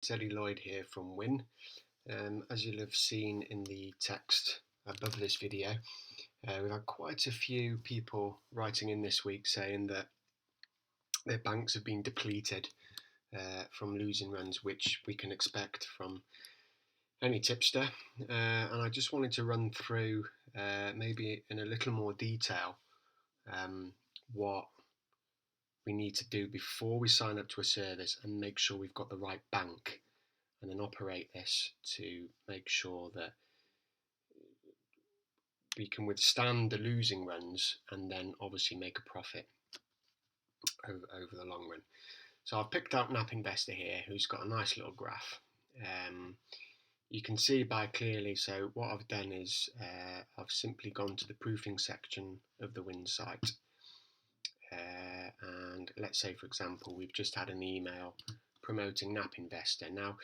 Eddie Lloyd here from Win. As you'll have seen in the text above this video, we've had quite a few people writing in this week saying that their banks have been depleted from losing runs, which we can expect from any tipster. And I just wanted to run through, maybe in a little more detail, what we need to do before we sign up to a service and make sure we've got the right bank, and then operate this to make sure that we can withstand the losing runs and then obviously make a profit over the long run. So I've picked out Nap Investor here, who's got a nice little graph. You can see by clearly, so what I've done is I've simply gone to the proofing section of the Win site. And let's say, for example, we've just had an email promoting Nap Investor. Now,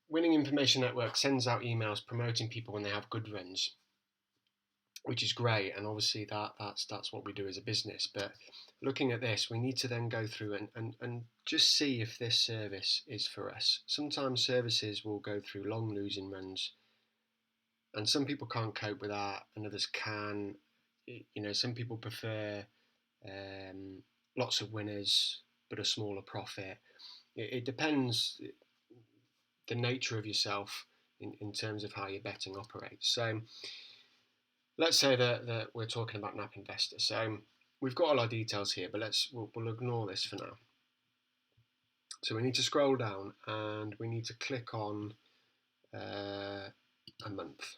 Winning Information Network sends out emails promoting people when they have good runs, which is great, and obviously that's what we do as a business. But looking at this, we need to then go through and just see if this service is for us. Sometimes services will go through long losing runs, and some people can't cope with that, and others can. Some people prefer lots of winners but a smaller profit. It depends the nature of yourself in terms of how your betting operates. So let's say that we're talking about Nap Investor. So we've got all our details here, but we'll ignore this for now. So we need to scroll down and we need to click on a month.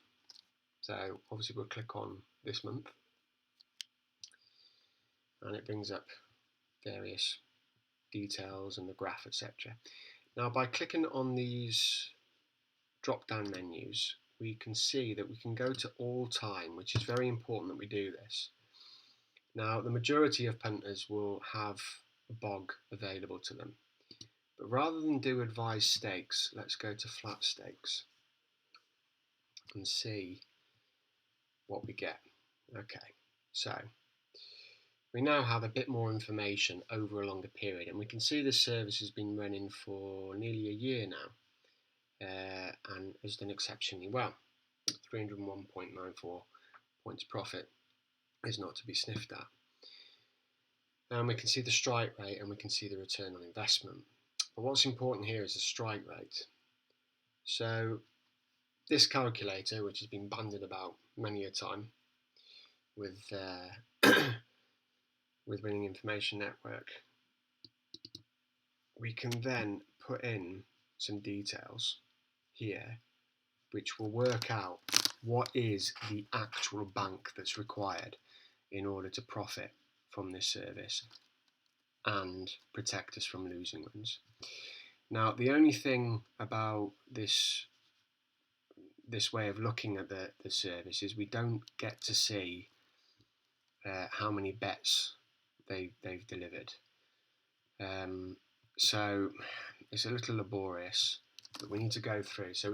So obviously we'll click on this month, and it brings up various details and the graph, etc. Now, by clicking on these drop-down menus, we can see that we can go to all time, which is very important that we do this. Now, the majority of punters will have a bog available to them. But rather than do advised stakes, let's go to flat stakes and see what we get. Okay, so we now have a bit more information over a longer period, and we can see this service has been running for nearly a year now, and has done exceptionally well. 301.94 points profit is not to be sniffed at. And we can see the strike rate and we can see the return on investment. But what's important here is the strike rate. So this calculator, which has been bandied about many a time with with Winning Information Network, we can then put in some details here which will work out what is the actual bank that's required in order to profit from this service and protect us from losing runs. Now, the only thing about this way of looking at the service is we don't get to see how many bets they've delivered. So it's a little laborious, but we need to go through. So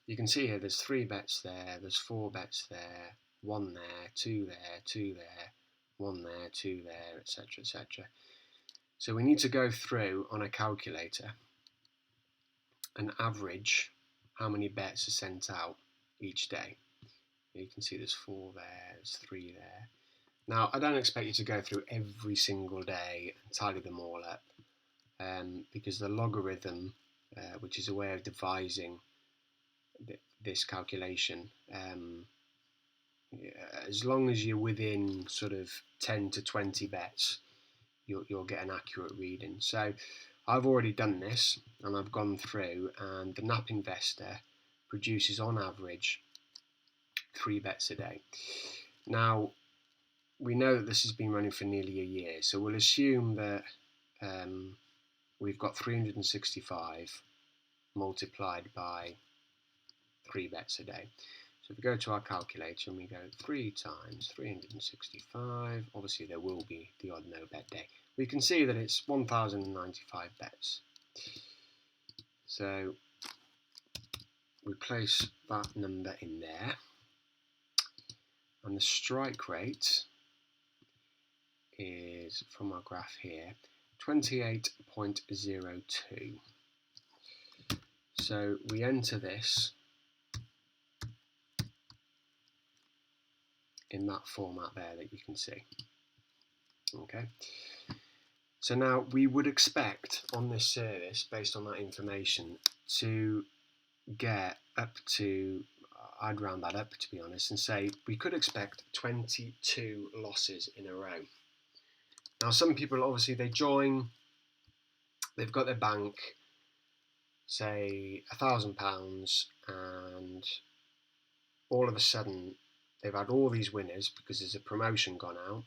you can see here there's 3 bets there, there's 4 bets there, 1 there, 2 there, 2 there, 1 there, 2 there, etc., etc. So we need to go through on a calculator and average how many bets are sent out each day. You can see there's 4 there, there's 3 there. Now, I don't expect you to go through every single day and tally them all up, because the logarithm, which is a way of devising this calculation, as long as you're within sort of 10 to 20 bets, you'll get an accurate reading. So I've already done this and I've gone through, and the Nap Investor produces on average 3 bets a day. Now, we know that this has been running for nearly a year, so we'll assume that we've got 365 multiplied by 3 bets a day. So if we go to our calculator and we go 3 times 365, obviously there will be the odd no bet day. We can see that it's 1,095 bets. So we place that number in there, and the strike rate is, from our graph here, 28.02. So we enter this in that format there that you can see. Okay. So now we would expect on this service, based on that information, to get up to, I'd round that up to be honest, and say we could expect 22 losses in a row. Now some people obviously they join, they've got their bank, say £1,000, and all of a sudden they've had all these winners because there's a promotion gone out,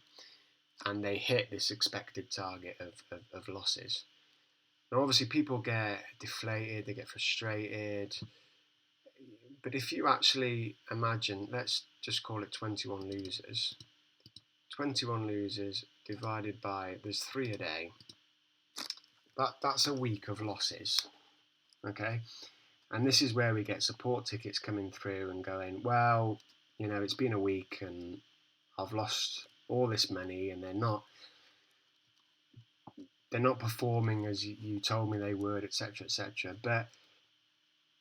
and they hit this expected target of losses. Now obviously people get deflated, they get frustrated, but if you actually imagine, let's just call it 21 losers. 21 losers divided by, there's 3 a day. That's a week of losses, okay? And this is where we get support tickets coming through and going, well, you know, it's been a week and I've lost all this money and they're not performing as you told me they would, etc., etc. But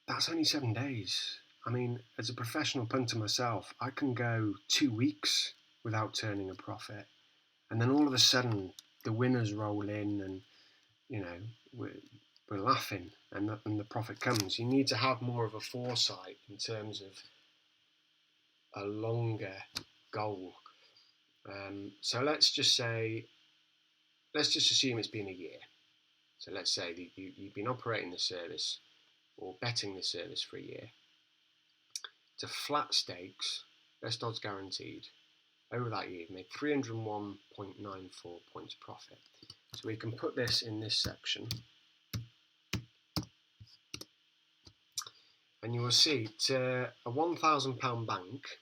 that's only 7 days. I mean, as a professional punter myself, I can go 2 weeks without turning a profit. And then all of a sudden, the winners roll in and, you know, we're laughing and the profit comes. You need to have more of a foresight in terms of a longer goal. So let's just assume it's been a year. So let's say that you've been operating the service or betting the service for a year. To flat stakes, best odds guaranteed. Over that year, you've made 301.94 points profit. So we can put this in this section. And you will see, to a £1,000 bank,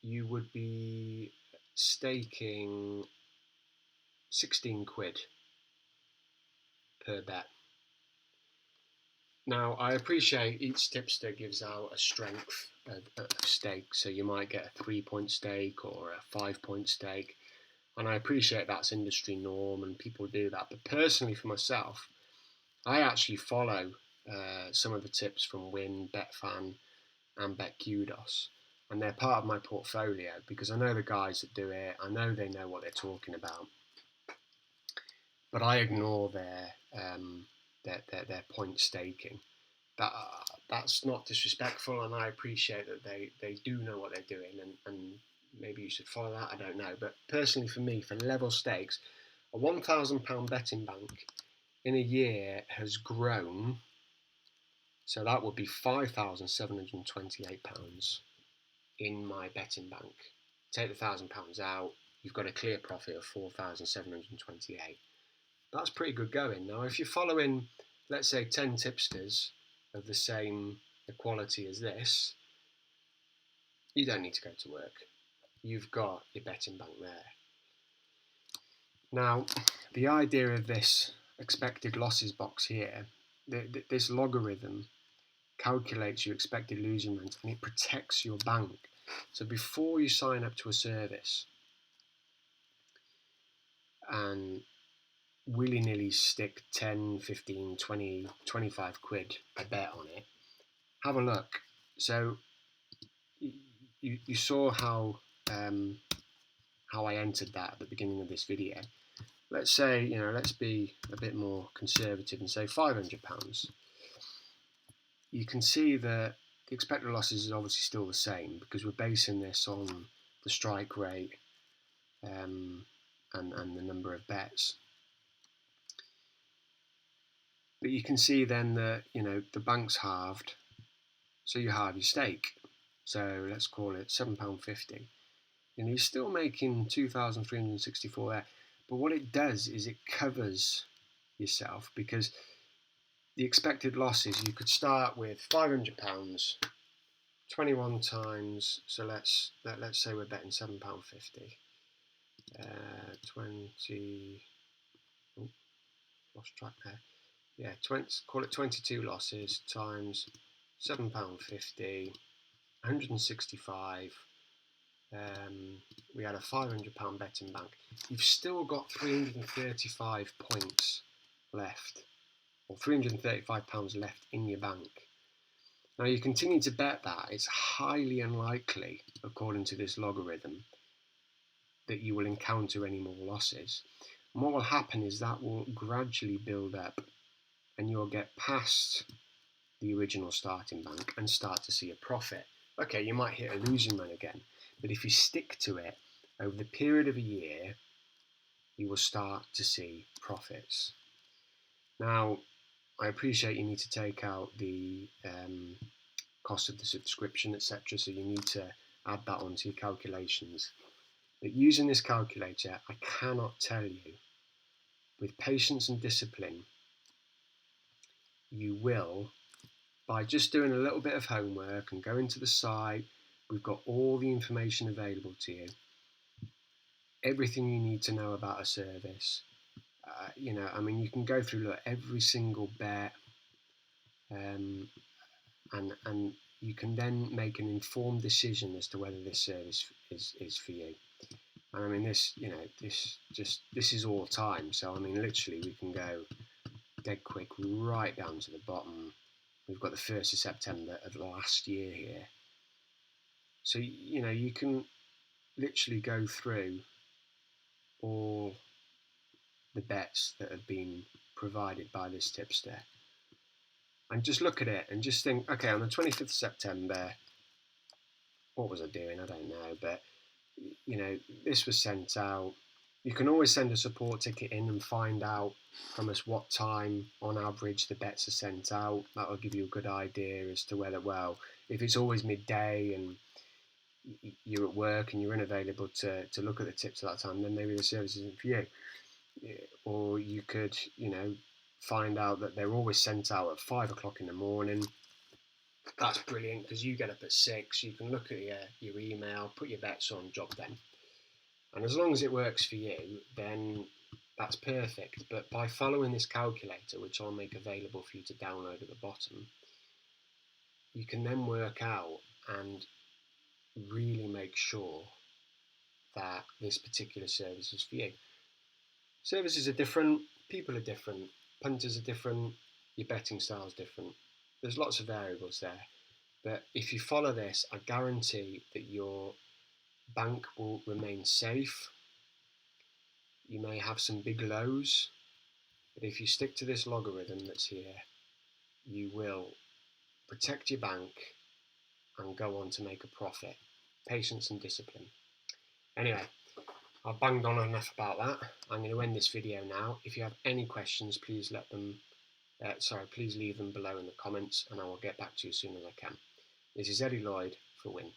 you would be staking 16 quid per bet. Now, I appreciate each tipster gives out a strength of stake, so you might get a 3-point stake or a 5-point stake, and I appreciate that's industry norm and people do that. But personally, for myself, I actually follow some of the tips from Win, Betfan, and BetQudos, and they're part of my portfolio because I know the guys that do it. I know they know what they're talking about, but I ignore their point staking. That's not disrespectful, and I appreciate that they do know what they're doing, and maybe you should follow that, I don't know. But personally for me, for level stakes, a £1,000 betting bank in a year has grown, so that would be £5,728 in my betting bank. Take the £1,000 out, you've got a clear profit of 4,728. That's pretty good going. Now, if you're following, let's say, 10 tipsters of the same quality as this, you don't need to go to work. You've got your betting bank there. Now, the idea of this expected losses box here, this logarithm calculates your expected losing rate and it protects your bank. So before you sign up to a service and willy-nilly stick 10, 15, 20, 25 quid a bet on it, have a look. So you saw how I entered that at the beginning of this video. Let's say, you know, let's be a bit more conservative and say £500. You can see that the expected losses is obviously still the same because we're basing this on the strike rate and the number of bets. But you can see then that, you know, the bank's halved, so you halve your stake. So let's call it £7.50. And you're still making 2,364 there. But what it does is it covers yourself because the expected losses, you could start with £500, 21 times, so let's say we're betting £7.50. 20, oh, lost track there. Yeah, call it 22 losses times £7.50, 165. we had a £500 bet in bank. You've still got 335 points left, or £335 left in your bank. Now you continue to bet that, it's highly unlikely, according to this logarithm, that you will encounter any more losses. And what will happen is that will gradually build up and you'll get past the original starting bank and start to see a profit. Okay, you might hit a losing run again, but if you stick to it over the period of a year, you will start to see profits. Now, I appreciate you need to take out the cost of the subscription, etc. So you need to add that onto your calculations. But using this calculator, I cannot tell you, with patience and discipline, you will, by just doing a little bit of homework and going to the site, we've got all the information available to you. Everything you need to know about a service. I mean, you can go through every single bet, and you can then make an informed decision as to whether this service is for you. And I mean, this is all time. So I mean, literally, we can go dead quick right down to the bottom. We've got the 1st of September of last year here. So you can literally go through all the bets that have been provided by this tipster and just look at it and just think, okay, on the 25th of September, what was I doing? I don't know, but this was sent out. You can always send a support ticket in and find out from us what time on average the bets are sent out. That'll give you a good idea as to whether, well, if it's always midday and you're at work and you're unavailable to look at the tips at that time, then maybe the service isn't for you. Or you could, find out that they're always sent out at 5 o'clock in the morning. That's brilliant because you get up at 6, you can look at your email, put your bets on, job done. And as long as it works for you, then that's perfect. But by following this calculator, which I'll make available for you to download at the bottom, you can then work out and really make sure that this particular service is for you. Services are different, people are different, punters are different, your betting style is different. There's lots of variables there. But if you follow this, I guarantee that your bank will remain safe. You may have some big lows, but if you stick to this logarithm that's here, you will protect your bank and go on to make a profit. Patience and discipline. Anyway, I've banged on enough about that. I'm going to end this video now. If you have any questions, please please leave them below in the comments and I will get back to you as soon as I can. This is Eddie Lloyd for Win.